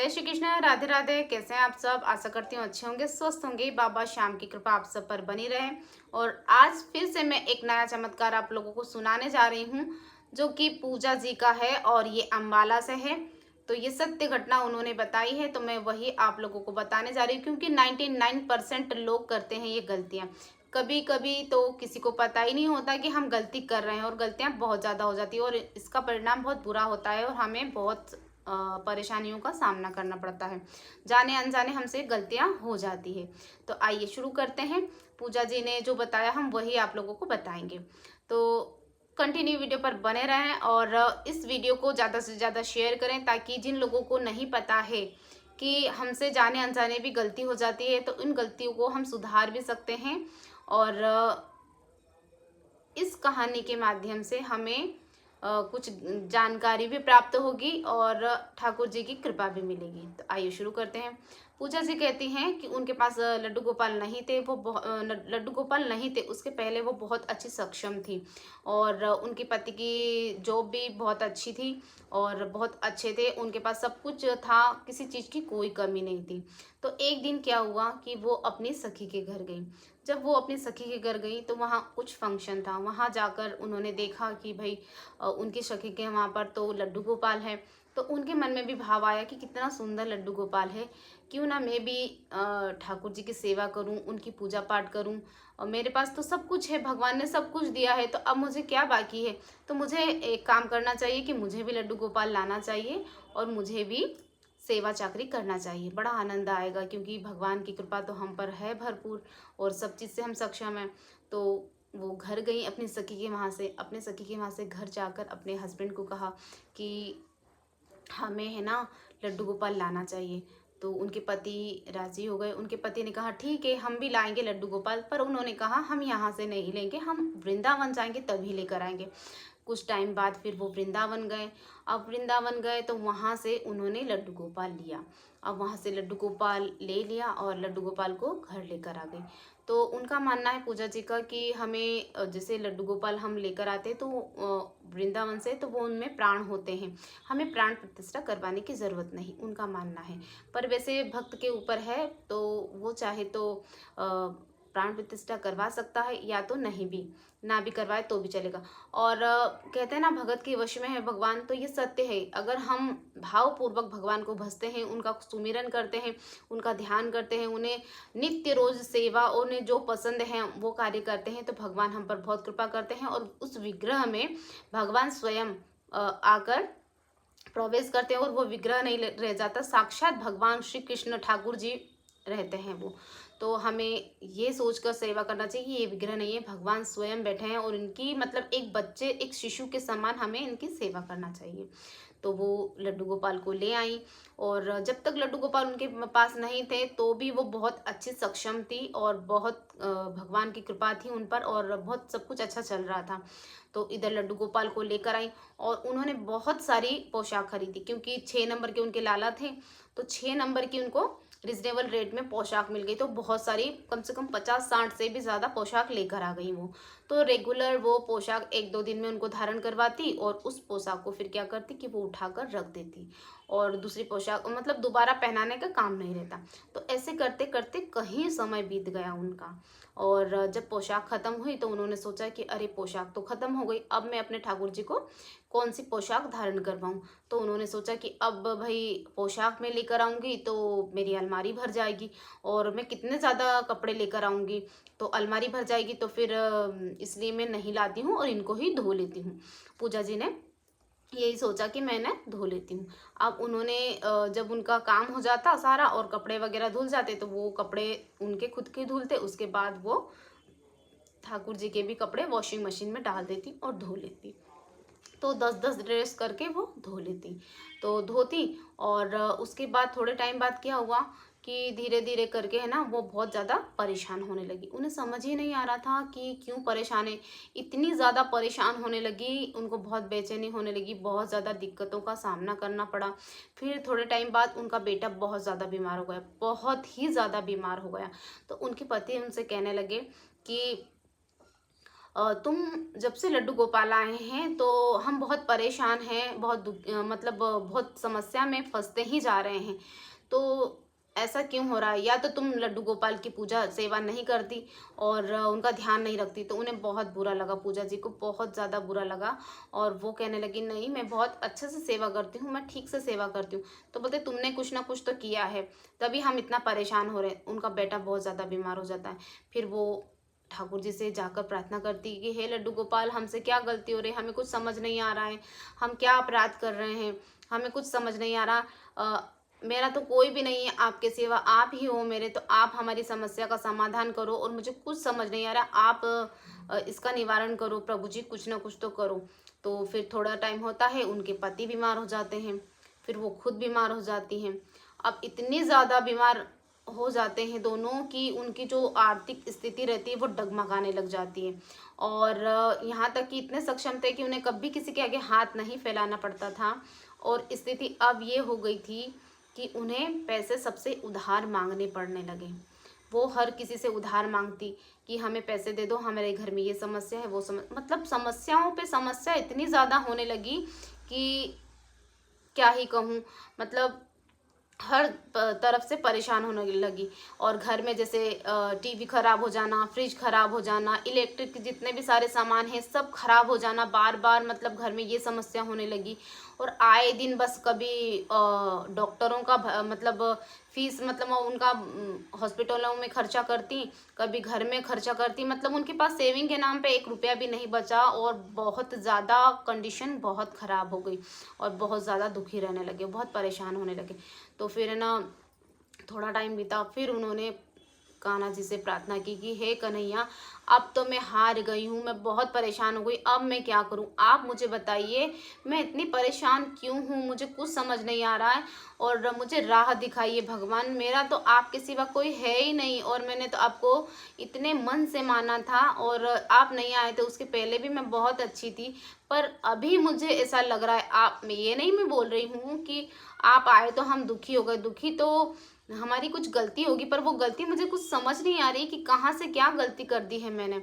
जय श्री कृष्ण। राधे राधे। कैसे हैं आप सब? आशा करती हूँ अच्छे होंगे, स्वस्थ होंगे। बाबा श्याम की कृपा आप सब पर बनी रहे। और आज फिर से मैं एक नया चमत्कार आप लोगों को सुनाने जा रही हूँ, जो कि पूजा जी का है और ये अम्बाला से है। तो ये सत्य घटना उन्होंने बताई है, तो मैं वही आप लोगों को बताने जा रही हूँ, क्योंकि 99% लोग करते हैं ये गलतियाँ। कभी कभी तो किसी को पता ही नहीं होता कि हम गलती कर रहे हैं, और गलतियाँ बहुत ज़्यादा हो जाती है और इसका परिणाम बहुत बुरा होता है और हमें बहुत परेशानियों का सामना करना पड़ता है। जाने अनजाने हमसे गलतियां हो जाती है। तो आइए शुरू करते हैं। पूजा जी ने जो बताया हम वही आप लोगों को बताएंगे। तो कंटिन्यू वीडियो पर बने रहें और इस वीडियो को ज़्यादा से ज़्यादा शेयर करें, ताकि जिन लोगों को नहीं पता है कि हमसे जाने अनजाने भी गलती हो जाती है, तो इन गलतियों को हम सुधार भी सकते हैं। और इस कहानी के माध्यम से हमें कुछ जानकारी भी प्राप्त होगी और ठाकुर जी की कृपा भी मिलेगी। तो आइए शुरू करते हैं। पूजा जी कहती हैं कि उनके पास लड्डू गोपाल नहीं थे। लड्डू गोपाल नहीं थे, उसके पहले वो बहुत अच्छी सक्षम थी और उनके पति की जॉब भी बहुत अच्छी थी और बहुत अच्छे थे। उनके पास सब कुछ था, किसी चीज़ की कोई कमी नहीं थी। तो एक दिन क्या हुआ कि वो अपनी सखी के घर गई। जब वो अपनी सखी के घर गई तो वहाँ कुछ फंक्शन था। वहाँ जाकर उन्होंने देखा कि भाई उनकी सखी के वहाँ पर तो लड्डू गोपाल है। तो उनके मन में भी भाव आया कि कितना सुंदर लड्डू गोपाल है, क्यों ना मैं भी ठाकुर जी की सेवा करूं, उनकी पूजा पाठ करूं। और मेरे पास तो सब कुछ है, भगवान ने सब कुछ दिया है, तो अब मुझे क्या बाकी है। तो मुझे एक काम करना चाहिए कि मुझे भी लड्डू गोपाल लाना चाहिए और मुझे भी सेवा चाकरी करना चाहिए। बड़ा आनंद आएगा, क्योंकि भगवान की कृपा तो हम पर है भरपूर और सब चीज़ से हम सक्षम हैं। तो वो घर गई अपनी सखी के वहाँ से। अपने सखी के वहाँ से घर जाकर अपने हस्बैंड को कहा कि हमें है ना लड्डू गोपाल लाना चाहिए। तो उनके पति राजी हो गए। उनके पति ने कहा ठीक है, हम भी लाएंगे लड्डू गोपाल, पर उन्होंने कहा हम यहाँ से नहीं लेंगे, हम वृंदावन जाएंगे तभी लेकर आएंगे। कुछ टाइम बाद फिर वो वृंदावन गए। अब वृंदावन गए तो वहाँ से उन्होंने लड्डू गोपाल लिया। अब वहाँ से लड्डू गोपाल ले लिया और लड्डू गोपाल को घर लेकर आ गई। तो उनका मानना है पूजा जी का कि हमें जैसे लड्डू गोपाल हम लेकर आते तो वृंदावन से, तो वो उनमें प्राण होते हैं, हमें प्राण प्रतिष्ठा करवाने की ज़रूरत नहीं, उनका मानना है। पर वैसे भक्त के ऊपर है, तो वो चाहे तो प्राण प्रतिष्ठा करवा सकता है या तो नहीं भी, ना भी करवाए तो भी चलेगा। और कहते हैं ना भगत के वश में है भगवान, तो ये सत्य है। अगर हम भावपूर्वक भगवान को भजते हैं, उनका सुमिरन करते हैं, उनका ध्यान करते हैं, उन्हें नित्य रोज सेवा, उन्हें जो पसंद है वो कार्य करते हैं, तो भगवान हम पर बहुत कृपा करते हैं और उस विग्रह में भगवान स्वयं आकर प्रवेश करते हैं और वो विग्रह नहीं रह जाता, साक्षात भगवान श्री कृष्ण ठाकुर जी रहते हैं वो। तो हमें ये सोचकर सेवा करना चाहिए कि ये विग्रह नहीं है, भगवान स्वयं बैठे हैं और इनकी मतलब एक बच्चे, एक शिशु के समान हमें इनकी सेवा करना चाहिए। तो वो लड्डू गोपाल को ले आई और जब तक लड्डू गोपाल उनके पास नहीं थे तो भी वो बहुत अच्छी सक्षम थी और बहुत भगवान की कृपा थी उन पर और बहुत सब कुछ अच्छा चल रहा था। तो इधर लड्डू गोपाल को लेकर आई और उन्होंने बहुत सारी पोशाक खरीदी, क्योंकि 6 नंबर के उनके लाला थे। तो 6 नंबर की उनको रिजनेबल रेट में पोशाक मिल गई। तो बहुत सारी, कम से कम 50-60 से भी ज़्यादा पोशाक लेकर आ गई वो। तो रेगुलर वो पोशाक 1-2 दिन में उनको धारण करवाती और उस पोशाक को फिर क्या करती कि वो उठाकर रख देती और दूसरी पोशाक मतलब दोबारा पहनाने का काम नहीं रहता। तो ऐसे करते करते कहीं समय बीत गया उनका। और जब पोशाक खत्म हुई तो उन्होंने सोचा कि अरे पोशाक तो खत्म हो गई, अब मैं अपने ठाकुर जी को कौन सी पोशाक धारण करवाऊँ। तो उन्होंने सोचा कि अब भाई पोशाक में लेकर आऊँगी तो मेरी अलमारी भर जाएगी और मैं कितने ज़्यादा कपड़े लेकर आऊँगी, तो अलमारी भर जाएगी। तो फिर इसलिए मैं नहीं लाती हूँ और इनको ही धो लेती हूँ। पूजा जी ने यही सोचा कि मैं धो लेती हूँ। अब उन्होंने जब उनका काम हो जाता सारा और कपड़े वगैरह धुल जाते, तो वो कपड़े उनके खुद के धुलते, उसके बाद वो ठाकुर जी के भी कपड़े वॉशिंग मशीन में डाल देती और धो लेती। तो 10-10 ड्रेस करके वो धो लेती। तो धोती और उसके बाद थोड़े टाइम बाद क्या हुआ कि धीरे धीरे करके है ना वो बहुत ज़्यादा परेशान होने लगी। उन्हें समझ ही नहीं आ रहा था कि क्यों परेशान है, इतनी ज़्यादा परेशान होने लगी, उनको बहुत बेचैनी होने लगी, बहुत ज़्यादा दिक्कतों का सामना करना पड़ा। फिर थोड़े टाइम बाद उनका बेटा बहुत ज़्यादा बीमार हो गया, बहुत ही ज़्यादा बीमार हो गया। तो उनके पति उनसे कहने लगे कि तुम जब से लड्डू गोपाल आए हैं तो हम बहुत परेशान हैं, मतलब बहुत समस्या में फंसते ही जा रहे हैं। तो ऐसा क्यों हो रहा है? या तो तुम लड्डू गोपाल की पूजा सेवा नहीं करती और उनका ध्यान नहीं रखती। तो उन्हें बहुत बुरा लगा, पूजा जी को बहुत ज़्यादा बुरा लगा और वो कहने लगी नहीं, मैं बहुत अच्छे से सेवा करती हूँ, मैं ठीक से सेवा करती हूँ। तो बोलते तुमने कुछ ना कुछ तो किया है, तभी हम इतना परेशान हो रहे हैं। उनका बेटा बहुत ज़्यादा बीमार हो जाता है। फिर वो ठाकुर जी से जाकर प्रार्थना करती कि हे लड्डू गोपाल, हमसे क्या गलती हो रही है, हमें कुछ समझ नहीं आ रहा है, हम क्या अपराध कर रहे हैं, हमें कुछ समझ नहीं आ रहा। मेरा तो कोई भी नहीं है आपके सिवा, आप ही हो मेरे, तो आप हमारी समस्या का समाधान करो और मुझे कुछ समझ नहीं आ रहा, आप इसका निवारण करो प्रभु जी, कुछ ना कुछ तो करो। तो फिर थोड़ा टाइम होता है, उनके पति बीमार हो जाते हैं, फिर वो खुद बीमार हो जाती हैं। अब इतनी ज़्यादा बीमार हो जाते हैं दोनों कि उनकी जो आर्थिक स्थिति रहती है वो डगमगाने लग जाती है। और यहाँ तक कि इतने सक्षम थे कि उन्हें कभी किसी के आगे हाथ नहीं फैलाना पड़ता था। और स्थिति अब ये हो गई थी कि उन्हें पैसे सबसे उधार मांगने पड़ने लगे। वो हर किसी से उधार मांगती कि हमें पैसे दे दो, हमारे घर में ये समस्या है, मतलब समस्याओं पे समस्या इतनी ज़्यादा होने लगी कि क्या ही कहूँ। मतलब हर तरफ से परेशान होने लगी। और घर में जैसे टीवी खराब हो जाना, फ्रिज खराब हो जाना, इलेक्ट्रिक के जितने भी सारे सामान हैं सब खराब हो जाना बार बार, मतलब घर में ये समस्या होने लगी। और आए दिन बस कभी डॉक्टरों का मतलब फीस, मतलब उनका हॉस्पिटलों में खर्चा करती, कभी घर में खर्चा करती, मतलब उनके पास सेविंग के नाम पे 1 रुपया भी नहीं बचा। और बहुत ज़्यादा कंडीशन बहुत ख़राब हो गई और बहुत ज़्यादा दुखी रहने लगे, बहुत परेशान होने लगे। तो फिर ना थोड़ा टाइम बीता, फिर उन्होंने कान्हा जी से प्रार्थना की कि हे कन्हैया, अब तो मैं हार गई हूँ, मैं बहुत परेशान हो गई, अब मैं क्या करूँ, आप मुझे बताइए, मैं इतनी परेशान क्यों हूँ, मुझे कुछ समझ नहीं आ रहा है और मुझे राह दिखाइए भगवान। मेरा तो आपके सिवा कोई है ही नहीं और मैंने तो आपको इतने मन से माना था और आप नहीं आए थे, उसके पहले भी मैं बहुत अच्छी थी, पर अभी मुझे ऐसा लग रहा है, आप, ये नहीं मैं बोल रही हूँ कि आप आए तो हम दुखी हो गए, दुखी तो हमारी कुछ गलती होगी, पर वो गलती मुझे कुछ समझ नहीं आ रही कि कहाँ से क्या गलती कर दी है मैंने।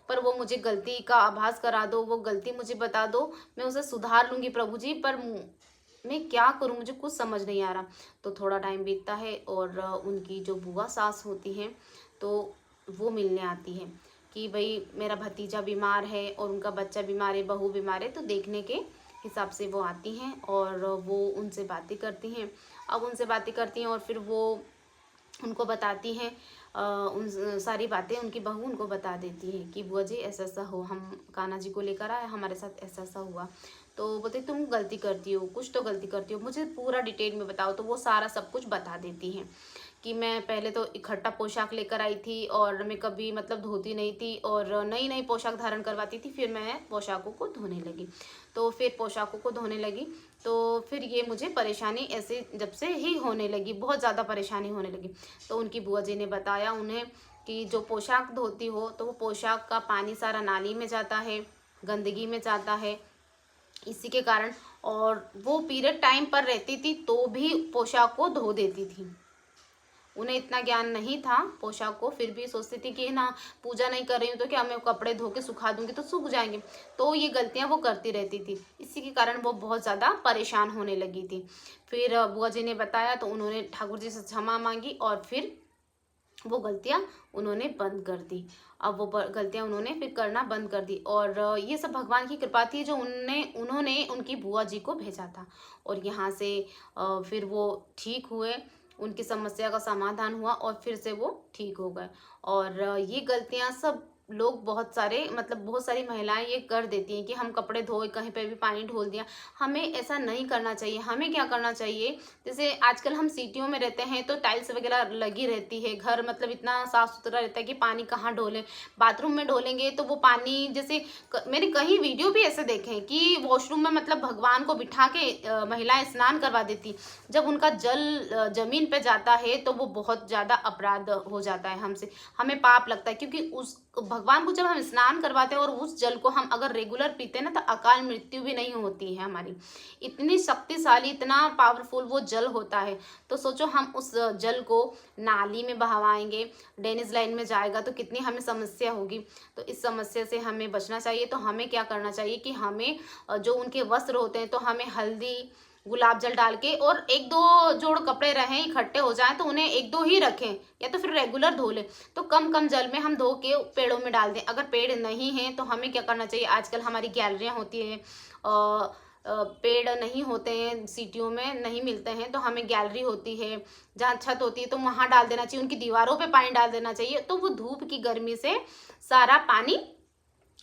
पर वो मुझे गलती का आभास करा दो, वो गलती मुझे बता दो, मैं उसे सुधार लूँगी प्रभु जी, पर मैं क्या करूँ, मुझे कुछ समझ नहीं आ रहा। तो थोड़ा टाइम बीतता है और उनकी जो बुआ सास होती हैं तो वो मिलने आती है कि भाई मेरा भतीजा बीमार है और उनका बच्चा बीमार है, बहू बीमार है, तो देखने के हिसाब से वो आती हैं और वो उनसे बातें करती हैं। अब उनसे बातें करती हैं और फिर वो उनको बताती हैं, उन सारी बातें उनकी बहू उनको बता देती है कि बुआ जी ऐसा ऐसा हो, हम कान्हा जी को लेकर आए, हमारे साथ ऐसा ऐसा हुआ। तो बोलते तुम गलती करती हो, कुछ तो गलती करती हो, मुझे पूरा डिटेल में बताओ। तो वो सारा सब कुछ बता देती हैं कि मैं पहले तो इकट्ठा पोशाक लेकर आई थी और मैं कभी मतलब धोती नहीं थी और नई नई पोशाक धारण करवाती थी, फिर मैं पोशाकों को धोने लगी। तो फिर पोशाकों को धोने लगी तो फिर ये मुझे परेशानी ऐसे जब से ही होने लगी, बहुत ज़्यादा परेशानी होने लगी। तो उनकी बुआ जी ने बताया उन्हें कि जो पोशाक धोती हो तो वो पोशाक का पानी सारा नाली में जाता है, गंदगी में जाता है, इसी के कारण। और वो पीरियड टाइम पर रहती थी तो भी पोशाक को धो देती थी। उन्हें इतना ज्ञान नहीं था पोशाक को, फिर भी सोचती थी कि ना पूजा नहीं कर रही हूँ तो क्या, मैं कपड़े धो के सुखा दूंगी तो सूख जाएंगे। तो ये गलतियाँ वो करती रहती थी, इसी के कारण वो बहुत ज़्यादा परेशान होने लगी थी। फिर बुआ जी ने बताया तो उन्होंने ठाकुर जी से क्षमा मांगी और फिर वो गलतियाँ उन्होंने बंद कर दी। अब वो गलतियाँ उन्होंने फिर करना बंद कर दी और ये सब भगवान की कृपा थी जो उन्होंने उनकी बुआ जी को भेजा था। और यहाँ से फिर वो ठीक हुए, उनकी समस्या का समाधान हुआ और फिर से वो ठीक हो गए। और ये गलतियाँ सब लोग बहुत सारे, मतलब बहुत सारी महिलाएं ये कर देती हैं कि हम कपड़े धोए, कहीं पे भी पानी ढोल दिया। हमें ऐसा नहीं करना चाहिए। हमें क्या करना चाहिए, जैसे आजकल हम सिटियों में रहते हैं तो टाइल्स वगैरह लगी रहती है, घर मतलब इतना साफ सुथरा रहता है कि पानी कहाँ ढोलें, बाथरूम में ढोलेंगे तो वो पानी जैसे मैंने कहीं वीडियो भी ऐसे देखे हैं कि वॉशरूम में मतलब भगवान को बिठा के महिलाएं स्नान करवा देती। जब उनका जल जमीन पे जाता है तो वो बहुत ज़्यादा अपराध हो जाता है हमसे, हमें पाप लगता है, क्योंकि उस भगवान को जब हम स्नान करवाते हैं और उस जल को हम अगर रेगुलर पीते हैं ना, तो अकाल मृत्यु भी नहीं होती है हमारी। इतनी शक्तिशाली, इतना पावरफुल वो जल होता है। तो सोचो हम उस जल को नाली में बहवाएंगे, ड्रेनेज लाइन में जाएगा तो कितनी हमें समस्या होगी। तो इस समस्या से हमें बचना चाहिए। तो हमें क्या करना चाहिए कि हमें जो उनके वस्त्र होते हैं, तो हमें हल्दी, गुलाब जल डाल के, और एक दो जोड़ कपड़े रहें इकट्ठे हो जाएं तो उन्हें एक दो ही रखें, या तो फिर रेगुलर धो लें। तो कम कम जल में हम धो के पेड़ों में डाल दें। अगर पेड़ नहीं है तो हमें क्या करना चाहिए, आजकल हमारी गैलरियाँ होती हैं, पेड़ नहीं होते हैं, सिटियों में नहीं मिलते हैं, तो हमें गैलरी होती है, जहाँ छत होती है, तो वहाँ डाल देना चाहिए। उनकी दीवारों पे पानी डाल देना चाहिए, तो वो धूप की गर्मी से सारा पानी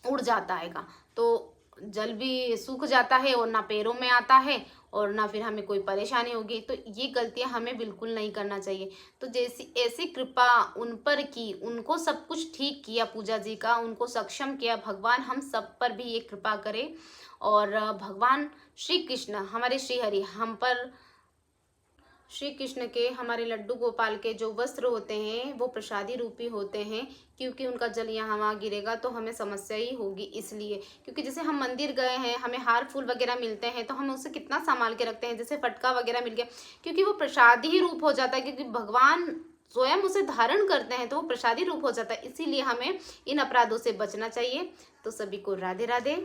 उड़ जाता हैगा। तो जल भी सूख जाता है और ना पैरों में आता है और ना फिर हमें कोई परेशानी होगी। तो ये गलतियां हमें बिल्कुल नहीं करना चाहिए। तो जैसी ऐसी कृपा उन पर की, उनको सब कुछ ठीक किया पूजा जी का, उनको सक्षम किया। भगवान हम सब पर भी ये कृपा करे। और भगवान श्री कृष्ण, हमारे श्री हरि, हम पर, श्री कृष्ण के, हमारे लड्डू गोपाल के जो वस्त्र होते हैं वो प्रसादी रूपी होते हैं, क्योंकि उनका जल यहाँ वहाँ गिरेगा तो हमें समस्या ही होगी। इसलिए, क्योंकि जैसे हम मंदिर गए हैं, हमें हार फूल वगैरह मिलते हैं, तो हम उसे कितना संभाल के रखते हैं। जैसे पटका वगैरह मिल गया, क्योंकि वो प्रसादी ही रूप हो जाता है, क्योंकि भगवान स्वयं उसे धारण करते हैं, तो वो प्रसादी रूप हो जाता है। इसीलिए हमें इन अपराधों से बचना चाहिए। तो सभी को राधे राधे,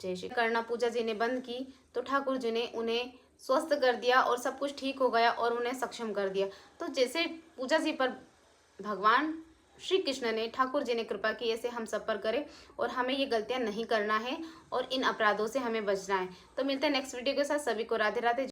जय श्री। करना पूजा जी ने बंद की तो ठाकुर जी ने उन्हें स्वस्थ कर दिया और सब कुछ ठीक हो गया और उन्हें सक्षम कर दिया। तो जैसे पूजा जी पर भगवान श्री कृष्ण ने, ठाकुर जी ने कृपा की, ऐसे हम सब पर करें और हमें ये गलतियां नहीं करना है और इन अपराधों से हमें बचना है। तो मिलते हैं नेक्स्ट वीडियो के साथ। सभी को राधे राधे।